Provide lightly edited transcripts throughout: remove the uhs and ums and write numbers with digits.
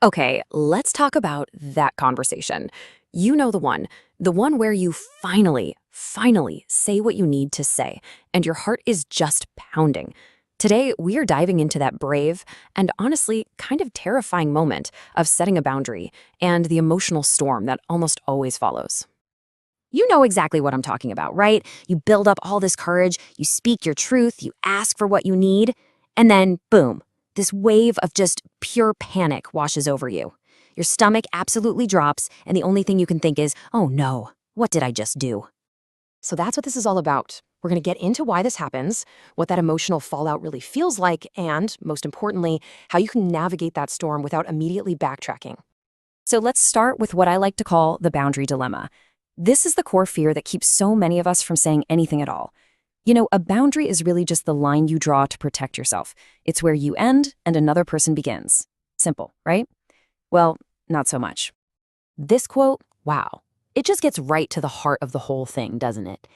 Okay, let's talk about that conversation. You know the one where you finally say what you need to say, and your heart is just pounding. Today, we are diving into that brave and honestly kind of terrifying moment of setting a boundary and the emotional storm that almost always follows. You know exactly what I'm talking about, right? You build up all this courage, you speak your truth, you ask for what you need, and then boom, this wave of just pure panic washes over you. Your stomach absolutely drops, and the only thing you can think is, oh no, what did I just do? So that's what this is all about. We're going to get into why this happens, what that emotional fallout really feels like, and, most importantly, how you can navigate that storm without immediately backtracking. So let's start with what I like to call the boundary dilemma. This is the core fear that keeps so many of us from saying anything at all. You know, a boundary is really just the line you draw to protect yourself. It's where you end and another person begins. Simple, right? Well, not so much. This quote, wow, it just gets right to the heart of the whole thing, doesn't it?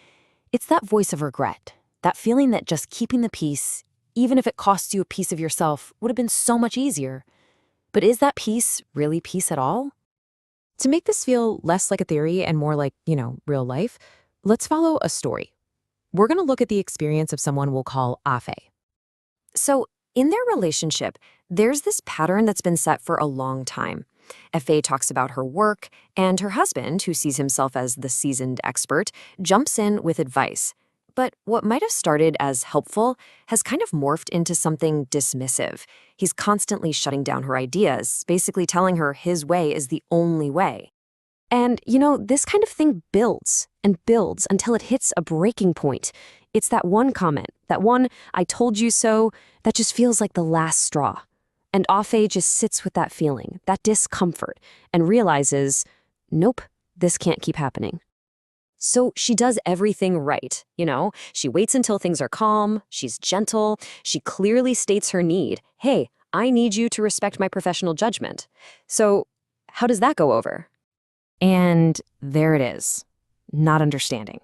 It's that voice of regret, that feeling that just keeping the peace, even if it costs you a piece of yourself, would have been so much easier. But is that peace really peace at all? To make this feel less like a theory and more like, real life, let's follow a story. We're going to look at the experience of someone we'll call Afe. So, in their relationship, there's this pattern that's been set for a long time. Afe talks about her work, and her husband, who sees himself as the seasoned expert, jumps in with advice. But what might have started as helpful has kind of morphed into something dismissive. He's constantly shutting down her ideas, basically telling her his way is the only way. And, this kind of thing builds and builds until it hits a breaking point. It's that one comment, that one, I told you so, that just feels like the last straw. And Afe just sits with that feeling, that discomfort, and realizes, nope, this can't keep happening. So she does everything right, She waits until things are calm, she's gentle, she clearly states her need. Hey, I need you to respect my professional judgment. So how does that go over? And there it is. Not understanding.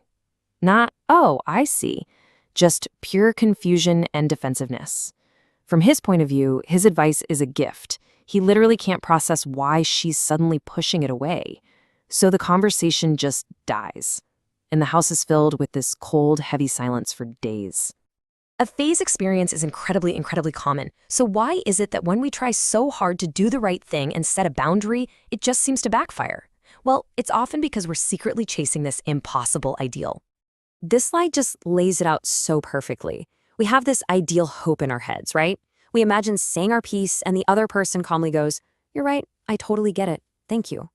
Not, oh, I see. Just pure confusion and defensiveness. From his point of view, his advice is a gift. He literally can't process why she's suddenly pushing it away. So the conversation just dies. And the house is filled with this cold, heavy silence for days. A phase experience is incredibly common. So why is it that when we try so hard to do the right thing and set a boundary, it just seems to backfire? Well, it's often because we're secretly chasing this impossible ideal. This slide just lays it out so perfectly. We have this ideal hope in our heads, right? We imagine saying our piece and the other person calmly goes, "You're right, I totally get it. Thank you."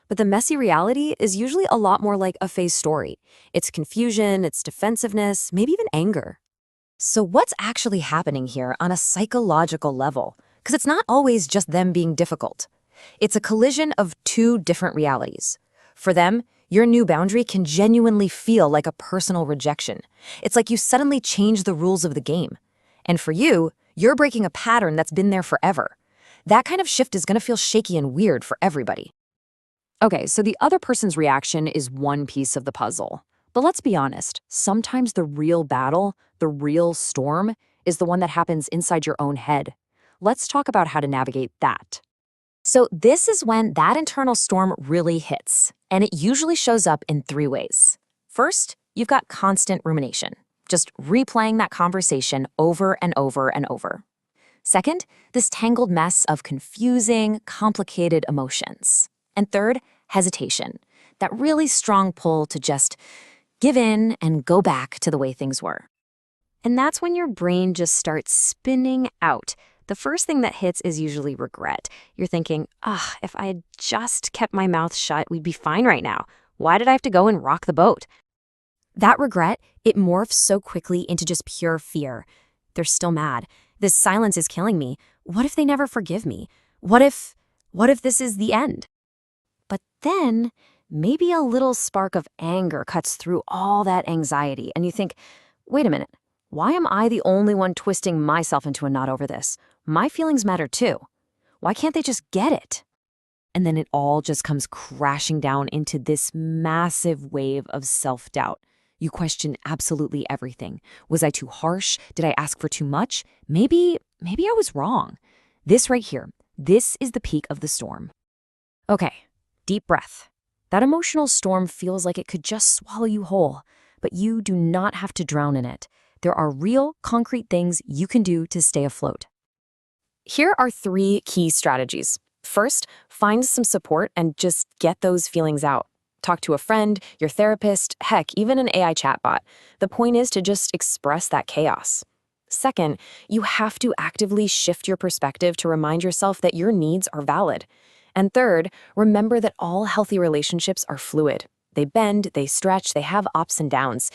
But the messy reality is usually a lot more like a phase story. It's confusion, it's defensiveness, maybe even anger. So what's actually happening here on a psychological level? Because it's not always just them being difficult. It's a collision of two different realities. For them, your new boundary can genuinely feel like a personal rejection. It's like you suddenly change the rules of the game. And for you, you're breaking a pattern that's been there forever. That kind of shift is going to feel shaky and weird for everybody. Okay, so the other person's reaction is one piece of the puzzle. But let's be honest, sometimes the real battle, the real storm, is the one that happens inside your own head. Let's talk about how to navigate that. So this is when that internal storm really hits, and it usually shows up in three ways. First, you've got constant rumination, just replaying that conversation over and over and over. Second, this tangled mess of confusing, complicated emotions. And third, hesitation, that really strong pull to just give in and go back to the way things were. And that's when your brain just starts spinning out. The first thing that hits is usually regret. You're thinking, if I had just kept my mouth shut, we'd be fine right now. Why did I have to go and rock the boat? That regret, it morphs so quickly into just pure fear. They're still mad. This silence is killing me. What if they never forgive me? What if this is the end? But then, maybe a little spark of anger cuts through all that anxiety, and you think, wait a minute, why am I the only one twisting myself into a knot over this? My feelings matter too. Why can't they just get it? And then it all just comes crashing down into this massive wave of self-doubt. You question absolutely everything. Was I too harsh? Did I ask for too much? Maybe I was wrong. This right here, This is the peak of the storm. Okay, deep breath. That emotional storm feels like it could just swallow you whole, but you do not have to drown in it. There are real, concrete things you can do to stay afloat. Here are 3 key strategies. First, find some support and just get those feelings out. Talk to a friend, your therapist, heck, even an AI chatbot. The point is to just express that chaos. Second, you have to actively shift your perspective to remind yourself that your needs are valid. And third, remember that all healthy relationships are fluid. They bend, they stretch, they have ups and downs.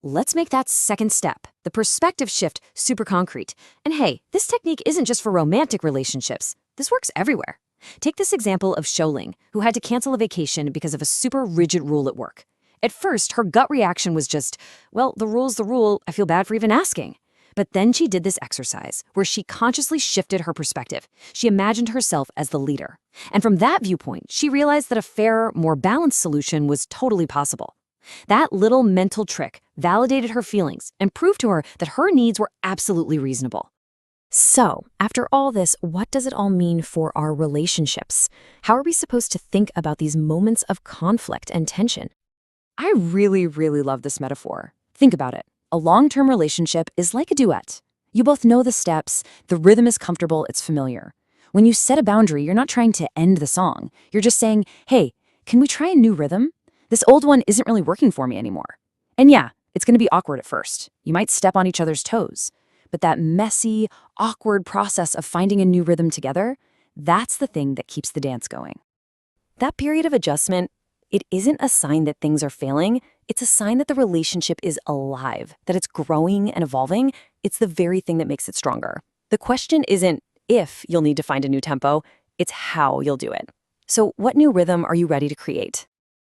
Let's make that second step, the perspective shift, super concrete. And hey, this technique isn't just for romantic relationships. This works everywhere. Take this example of Sholing, who had to cancel a vacation because of a super rigid rule at work. At first, her gut reaction was just, well, the rule's the rule, I feel bad for even asking. But then she did this exercise where she consciously shifted her perspective. She imagined herself as the leader. And from that viewpoint, she realized that a fairer, more balanced solution was totally possible. That little mental trick validated her feelings and proved to her that her needs were absolutely reasonable. So, after all this, what does it all mean for our relationships? How are we supposed to think about these moments of conflict and tension? I really, really love this metaphor. Think about it. A long-term relationship is like a duet. You both know the steps, the rhythm is comfortable, it's familiar. When you set a boundary, you're not trying to end the song. You're just saying, hey, can we try a new rhythm? This old one isn't really working for me anymore. And yeah, it's going to be awkward at first. You might step on each other's toes. But that messy, awkward process of finding a new rhythm together, that's the thing that keeps the dance going. That period of adjustment, it isn't a sign that things are failing. It's a sign that the relationship is alive, that it's growing and evolving. It's the very thing that makes it stronger. The question isn't if you'll need to find a new tempo, it's how you'll do it. So what new rhythm are you ready to create?